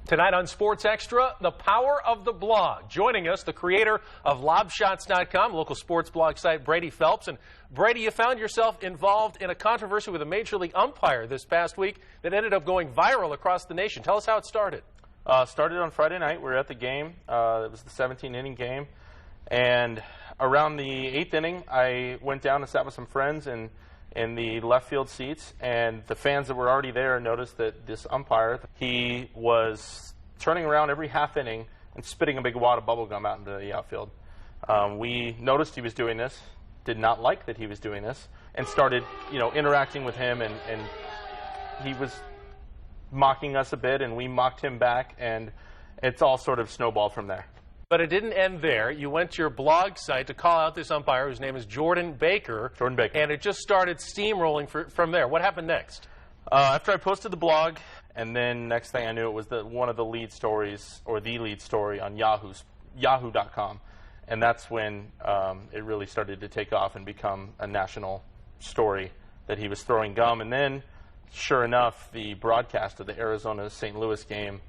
Tonight on Sports Extra, the power of the blog. Joining us, the creator of Lobshots.com, local sports blog site, Brady Phelps. And Brady, you found yourself involved in a controversy with a Major League umpire this past week that ended up going viral across the nation. Tell us how it started. Started on Friday night. We were at the game. It was the 17-inning game. And around the 8th inning, I went down and sat with some friends in the left field seats, and the fans that were already there noticed that this umpire, he was turning around every half inning and spitting a big wad of bubble gum out into the outfield. We noticed he was doing this, did not like that he was doing this, and started, interacting with him, and he was mocking us a bit, and we mocked him back, and it's all sort of snowballed from there. But it didn't end there. You went to your blog site to call out this umpire whose name is Jordan Baker. Jordan Baker. And it just started steamrolling from there. What happened next? After I posted the blog, and then next thing I knew, it was one of the lead stories, or the lead story on Yahoo.com. And that's when it really started to take off and become a national story that he was throwing gum. And then, sure enough, the broadcast of the Arizona-St. Louis game,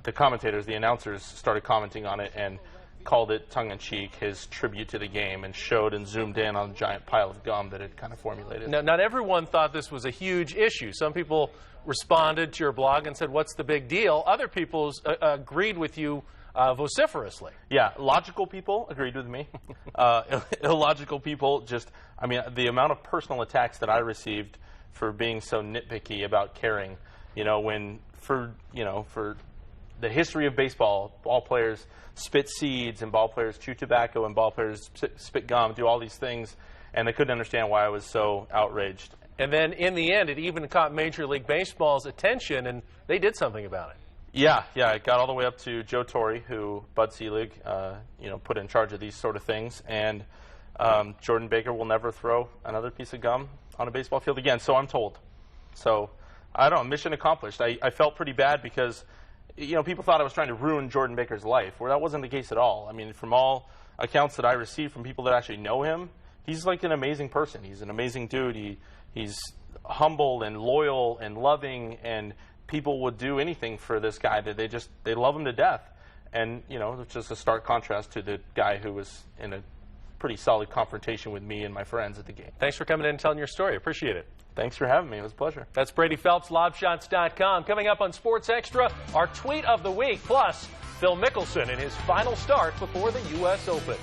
the commentators, the announcers, started commenting on it and called it tongue-in-cheek his tribute to the game, and showed and zoomed in on a giant pile of gum that had kind of formulated. Now, not everyone thought this was a huge issue. Some people responded to your blog and said, what's the big deal? Other people agreed with you vociferously. Yeah, logical people agreed with me. Illogical people the amount of personal attacks that I received for being so nitpicky about caring, for the history of baseball, ball players spit seeds, and ball players chew tobacco, and ball players spit gum, do all these things, and they couldn't understand why I was so outraged. And then, in the end, it even caught Major League Baseball's attention, and they did something about it. Yeah, it got all the way up to Joe Torre, who Bud Selig, put in charge of these sort of things, and Jordan Baker will never throw another piece of gum on a baseball field again, so I'm told. So, I don't know, mission accomplished. I felt pretty bad because people thought I was trying to ruin Jordan Baker's life, where that wasn't the case at all. I mean, from all accounts that I received from people that actually know him, he's like an amazing person. He's an amazing dude. He's humble and loyal and loving, and people would do anything for this guy. That they love him to death. And, it's just a stark contrast to the guy who was in a pretty solid confrontation with me and my friends at the game. Thanks for coming in and telling your story. Appreciate it. Thanks for having me. It was a pleasure. That's Brady Phelps, Lobshots.com. Coming up on Sports Extra, our tweet of the week, plus Phil Mickelson in his final start before the U.S. Open.